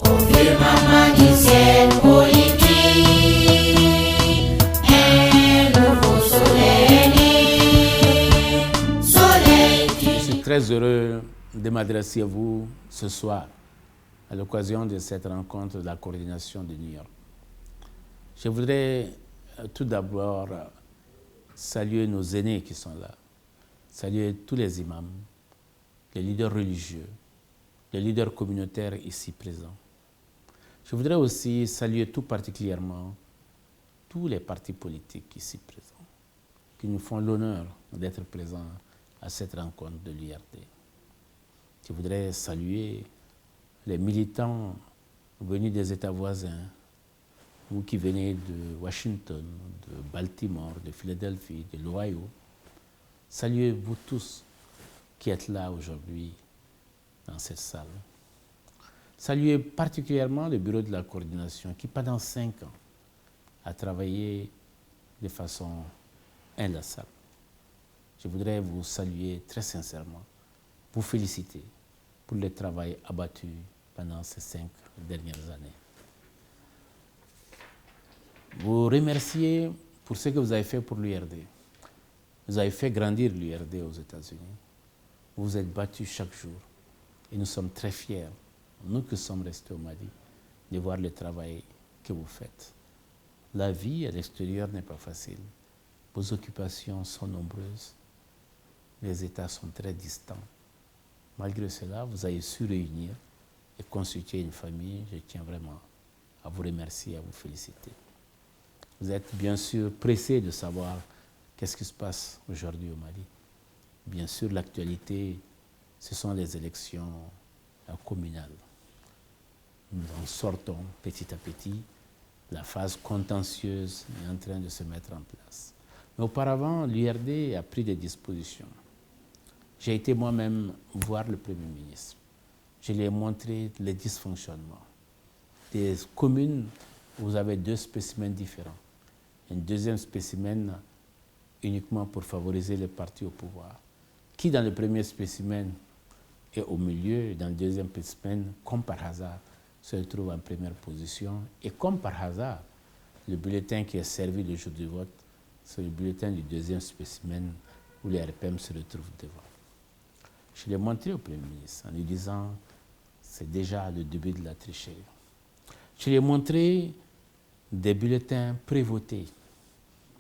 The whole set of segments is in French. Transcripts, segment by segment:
Au firmament du ciel politique, un nouveau soleil né. Soleil qui... Je suis très heureux de m'adresser à vous ce soir à l'occasion de cette rencontre de la coordination de New York. Je voudrais tout d'abord saluer nos aînés qui sont là, saluer tous les imams, les leaders religieux, les leaders communautaires ici présents. Je voudrais aussi saluer tout particulièrement tous les partis politiques ici présents, qui nous font l'honneur d'être présents à cette rencontre de l'URD. Je voudrais saluer les militants venus des États voisins, vous qui venez de Washington, de Baltimore, de Philadelphie, de l'Ohio. Saluez vous tous qui êtes là aujourd'hui dans cette salle. Saluez particulièrement le bureau de la coordination qui, pendant 5 ans, a travaillé de façon inlassable. Je voudrais vous saluer très sincèrement, vous féliciter pour le travail abattu pendant ces 5 dernières années. Vous remercier pour ce que vous avez fait pour l'URD. Vous avez fait grandir l'URD aux États-Unis. Vous vous êtes battus chaque jour. Et nous sommes très fiers, nous qui sommes restés au Mali, de voir le travail que vous faites. La vie à l'extérieur n'est pas facile. Vos occupations sont nombreuses. Les États sont très distants. Malgré cela, vous avez su réunir et constituer une famille. Je tiens vraiment à vous remercier et à vous féliciter. Vous êtes bien sûr pressé de savoir qu'est-ce qui se passe aujourd'hui au Mali. Bien sûr, l'actualité, ce sont les élections communales. Nous en sortons petit à petit. La phase contentieuse est en train de se mettre en place. Mais auparavant, l'URD a pris des dispositions. J'ai été moi-même voir le Premier ministre. Je lui ai montré les dysfonctionnements. Des communes où vous avez 2 spécimens différents. Un deuxième spécimen uniquement pour favoriser les partis au pouvoir, qui dans le premier spécimen est au milieu, et dans le deuxième spécimen, comme par hasard, se trouve en première position. Et comme par hasard, le bulletin qui est servi le jour du vote, c'est le bulletin du deuxième spécimen où les RPM se retrouvent devant. Je l'ai montré au Premier ministre en lui disant c'est déjà le début de la tricherie. Je lui ai montré des bulletins prévotés,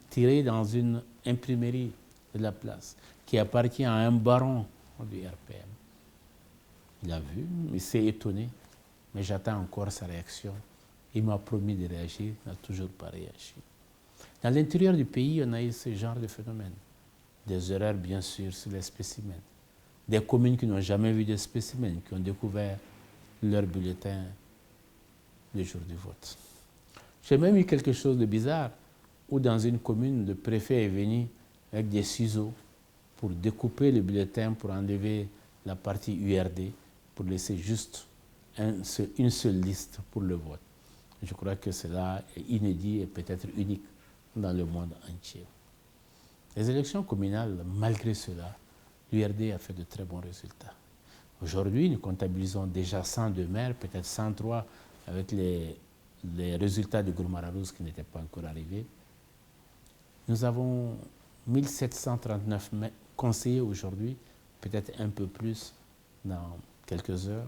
tirés dans une imprimerie de la place, qui appartient à un baron du RPM. Il a vu, il s'est étonné, mais j'attends encore sa réaction. Il m'a promis de réagir, il n'a toujours pas réagi. Dans l'intérieur du pays, on a eu ce genre de phénomène. Des erreurs, bien sûr, sur les spécimens. Des communes qui n'ont jamais vu de spécimens, qui ont découvert leur bulletin le jour du vote. J'ai même eu quelque chose de bizarre, où dans une commune, le préfet est venu avec des ciseaux pour découper le bulletin, pour enlever la partie URD, pour laisser juste une seule liste pour le vote. Je crois que cela est inédit et peut-être unique dans le monde entier. Les élections communales, malgré cela, l'URD a fait de très bons résultats. Aujourd'hui, nous comptabilisons déjà 102 maires, peut-être 103 avec les résultats de Gourmararouz qui n'étaient pas encore arrivés. Nous avons 1739 conseillers aujourd'hui, peut-être un peu plus dans quelques heures,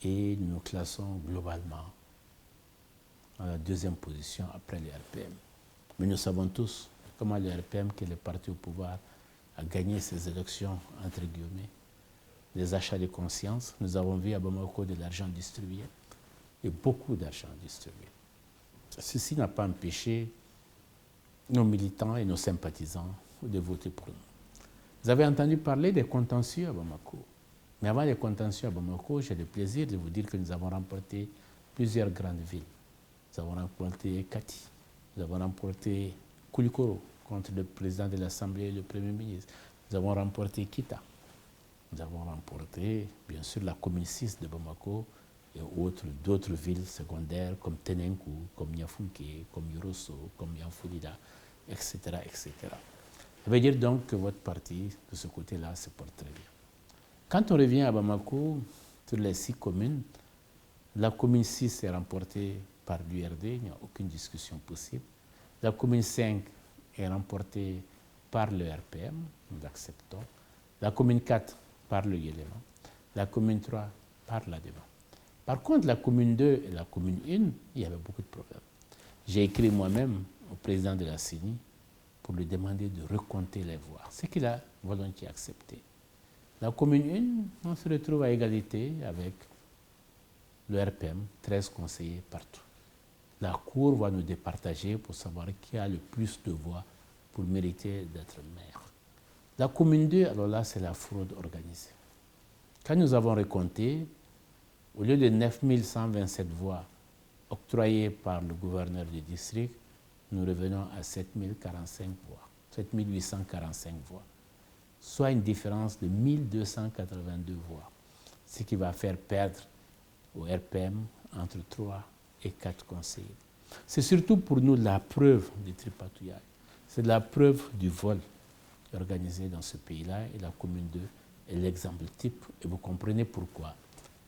et nous nous classons globalement à la 2e position après le RPM. Mais nous savons tous comment le RPM, qui est le parti au pouvoir, a gagné ces élections, entre guillemets. Les achats de conscience, nous avons vu à Bamako de l'argent distribué, et beaucoup d'argent distribué. Ceci n'a pas empêché nos militants et nos sympathisants de voter pour nous. Vous avez entendu parler des contentieux à Bamako. Mais avant les contentieux à Bamako, j'ai le plaisir de vous dire que nous avons remporté plusieurs grandes villes. Nous avons remporté Kati, nous avons remporté Koulikoro contre le président de l'Assemblée et le Premier ministre. Nous avons remporté Kita. Nous avons remporté, bien sûr, la commune 6 de Bamako et d'autres villes secondaires comme Tenenkou, comme Niafunke, comme Yorosso, comme Yanfoulida, etc., etc. Ça veut dire donc que votre parti, de ce côté-là, se porte très bien. Quand on revient à Bamako, sur les 6 communes, La commune 6 est remportée par l'URD, il n'y a aucune discussion possible. La commune 5 est remportée par le RPM, nous acceptons. La commune 4 par le Yéléman. La commune 3 par l'ADEMA. Par contre, la commune 2 et la commune 1, il y avait beaucoup de problèmes. J'ai écrit moi-même au président de la CENI pour lui demander de recompter les voix, ce qu'il a volontiers accepté. La commune 1, on se retrouve à égalité avec le RPM, 13 conseillers partout. La Cour va nous départager pour savoir qui a le plus de voix pour mériter d'être maire. La commune 2, alors là, c'est la fraude organisée. Quand nous avons recompté, au lieu de 9127 voix octroyées par le gouverneur du district, nous revenons à 7045 voix, 7845 voix, soit une différence de 1282 voix, ce qui va faire perdre au RPM entre 3 et 4 conseillers. C'est surtout pour nous la preuve du tripatouillage. C'est la preuve du vol organisé dans ce pays-là, et la commune 2 est l'exemple type, et vous comprenez pourquoi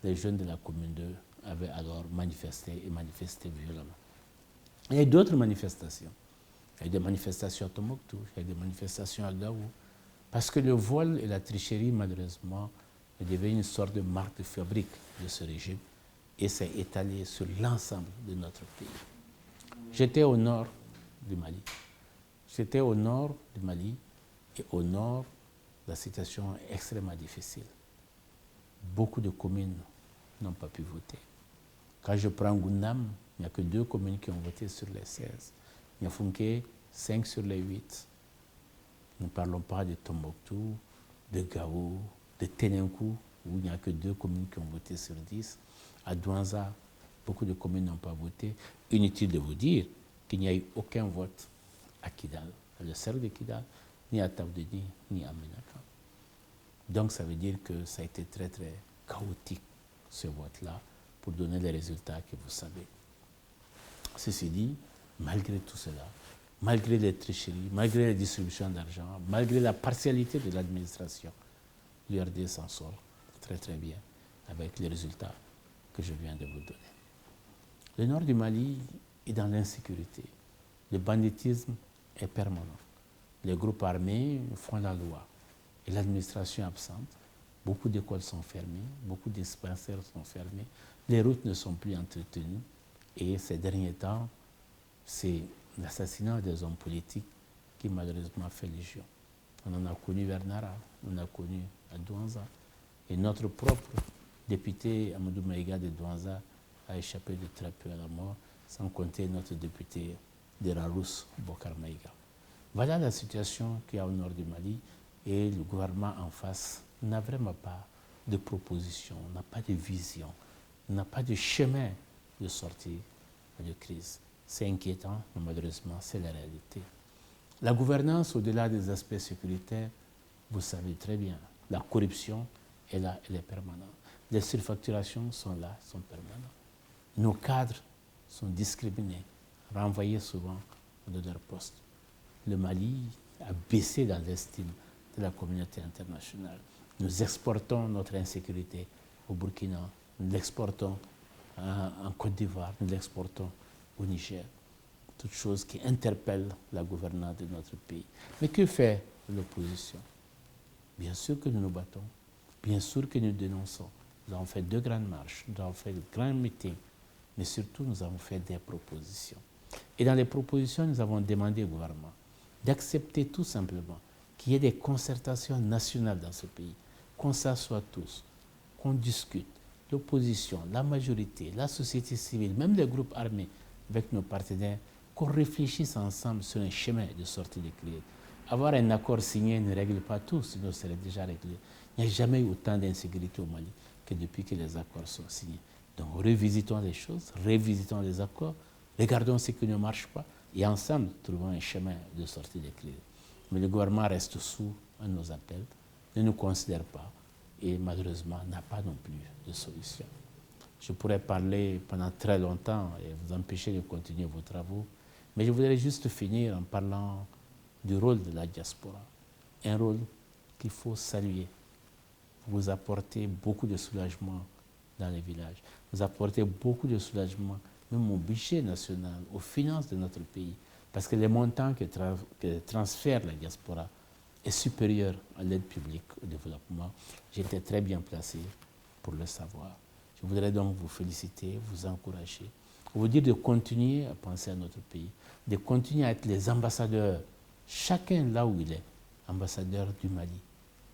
les jeunes de la commune 2 avaient alors manifesté violemment. Il y a eu d'autres manifestations. Il y a eu des manifestations à Tombouctou, il y a eu des manifestations à Gao, parce que le vol et la tricherie, malheureusement, est devenu une sorte de marque de fabrique de ce régime, et s'est étalé sur l'ensemble de notre pays. J'étais au nord du Mali. J'étais au nord du Mali, et au nord, la situation est extrêmement difficile. Beaucoup de communes n'ont pas pu voter. Quand je prends Gundam, il n'y a que 2 communes qui ont voté sur les 16. Niafunké, 5 sur les 8. Nous ne parlons pas de Tombouctou, de Gao, de Ténenkou, où il n'y a que 2 communes qui ont voté sur 10. À Douanza, beaucoup de communes n'ont pas voté. Inutile de vous dire qu'il n'y a eu aucun vote à Kidal, à le cercle de Kidal, ni à Tabdeni, ni à Menaka. Donc ça veut dire que ça a été très très chaotique, ce vote-là, pour donner les résultats que vous savez. Ceci dit, malgré tout cela, malgré les tricheries, malgré les distributions d'argent, malgré la partialité de l'administration, l'URD s'en sort très très bien avec les résultats que je viens de vous donner. Le nord du Mali est dans l'insécurité. Le banditisme est permanent. Les groupes armés font la loi et l'administration est absente. Beaucoup d'écoles sont fermées, beaucoup de dispensaires sont fermés, les routes ne sont plus entretenues, et ces derniers temps, c'est l'assassinat des hommes politiques qui malheureusement fait légion. On en a connu vers Nara, on a connu à Douanza, et notre propre député Amadou Maïga de Douanza a échappé de très peu à la mort, sans compter notre député de Rarousse, Bokar Maïga. Voilà la situation qu'il y a au nord du Mali, et le gouvernement en face n'a vraiment pas de proposition, n'a pas de vision, n'a pas de chemin de sortie de crise. C'est inquiétant, mais malheureusement, c'est la réalité. La gouvernance, au-delà des aspects sécuritaires, vous savez très bien, la corruption est là, elle est permanente. Les surfacturations sont là, sont permanentes. Nos cadres sont discriminés, renvoyés souvent de leur poste. Le Mali a baissé dans l'estime de la communauté internationale. Nous exportons notre insécurité au Burkina, nous l'exportons en Côte d'Ivoire, nous l'exportons au Niger. Toutes choses qui interpellent la gouvernance de notre pays. Mais que fait l'opposition? Bien sûr que nous nous battons, bien sûr que nous dénonçons. Nous avons fait 2 grandes marches, nous avons fait de grands meetings, mais surtout nous avons fait des propositions. Et dans les propositions, nous avons demandé au gouvernement d'accepter tout simplement qu'il y ait des concertations nationales dans ce pays, qu'on s'assoie tous, qu'on discute, l'opposition, la majorité, la société civile, même les groupes armés avec nos partenaires, qu'on réfléchisse ensemble sur un chemin de sortie de crise. Avoir un accord signé ne règle pas tout, sinon ce serait déjà réglé. Il n'y a jamais eu autant d'insécurité au Mali que depuis que les accords sont signés. Donc revisitons les choses, révisitons les accords, regardons ce qui ne marche pas et ensemble trouvons un chemin de sortie de crise. Mais le gouvernement reste sourd à nos appels, ne nous considère pas et malheureusement n'a pas non plus de solution. Je pourrais parler pendant très longtemps et vous empêcher de continuer vos travaux, mais je voudrais juste finir en parlant du rôle de la diaspora, un rôle qu'il faut saluer. Vous apportez beaucoup de soulagement dans les villages. Vous apportez beaucoup de soulagement, même au budget national, aux finances de notre pays, parce que les montants que transfère la diaspora est supérieur à l'aide publique au développement. J'étais très bien placé pour le savoir. Je voudrais donc vous féliciter, vous encourager, vous dire de continuer à penser à notre pays, de continuer à être les ambassadeurs, chacun là où il est, ambassadeur du Mali,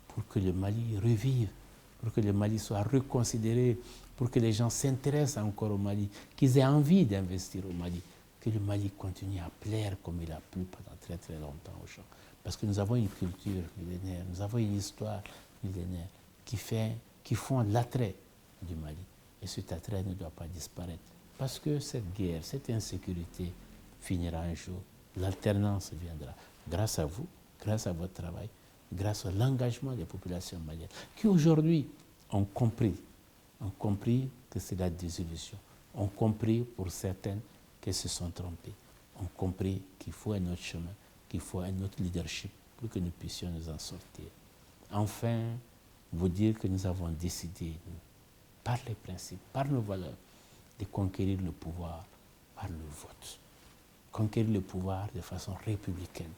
pour que le Mali revive, pour que le Mali soit reconsidéré, pour que les gens s'intéressent encore au Mali, qu'ils aient envie d'investir au Mali, que le Mali continue à plaire comme il a plu pendant très très longtemps aux gens. Parce que nous avons une culture millénaire, nous avons une histoire millénaire qui font l'attrait du Mali. Et cet attrait ne doit pas disparaître. Parce que cette guerre, cette insécurité finira un jour. L'alternance viendra. Grâce à vous, grâce à votre travail, grâce à l'engagement des populations maliennes, qui aujourd'hui ont compris que c'est la désillusion, ont compris pour certaines qu'elles se sont trompées, ont compris qu'il faut un autre chemin, qu'il faut un autre leadership pour que nous puissions nous en sortir. Enfin, vous dire que nous avons décidé, par les principes, par nos valeurs, de conquérir le pouvoir par le vote. Conquérir le pouvoir de façon républicaine.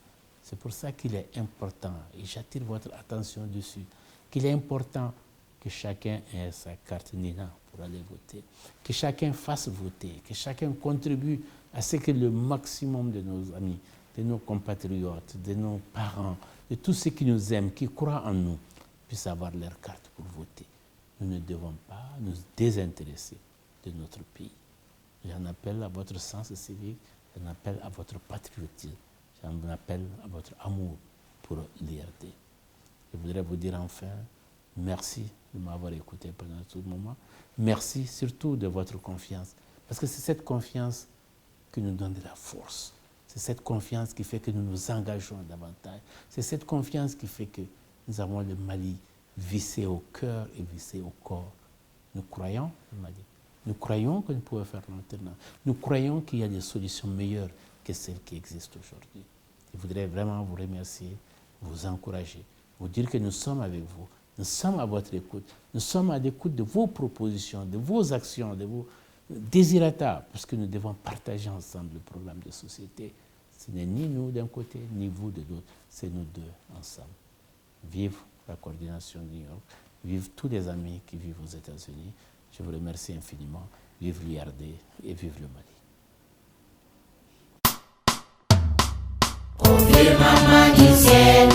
C'est pour ça qu'il est important, et j'attire votre attention dessus, qu'il est important que chacun ait sa carte NINA pour aller voter, que chacun fasse voter, que chacun contribue à ce que le maximum de nos amis, de nos compatriotes, de nos parents, de tous ceux qui nous aiment, qui croient en nous, puissent avoir leur carte pour voter. Nous ne devons pas nous désintéresser de notre pays. J'en appelle à votre sens civique, j'en appelle à votre patriotisme, j'en appelle à votre amour pour l'IRD. Je voudrais vous dire enfin, merci de m'avoir écouté pendant tout le moment. Merci surtout de votre confiance, parce que c'est cette confiance qui nous donne de la force. C'est cette confiance qui fait que nous nous engageons davantage. C'est cette confiance qui fait que nous avons le Mali vissé au cœur et vissé au corps. Nous croyons au Mali. Nous croyons que nous pouvons faire l'alternance. Nous croyons qu'il y a des solutions meilleures que celles qui existent aujourd'hui. Je voudrais vraiment vous remercier, vous encourager, vous dire que nous sommes avec vous, nous sommes à votre écoute, nous sommes à l'écoute de vos propositions, de vos actions, de vos désirata, parce que nous devons partager ensemble le programme de société. Ce n'est ni nous d'un côté, ni vous de l'autre, c'est nous deux ensemble. Vive la coordination New York, vive tous les amis qui vivent aux États-Unis. Je vous remercie infiniment. Vive l'IRD et vive le Mali. Confirma, maman du ciel.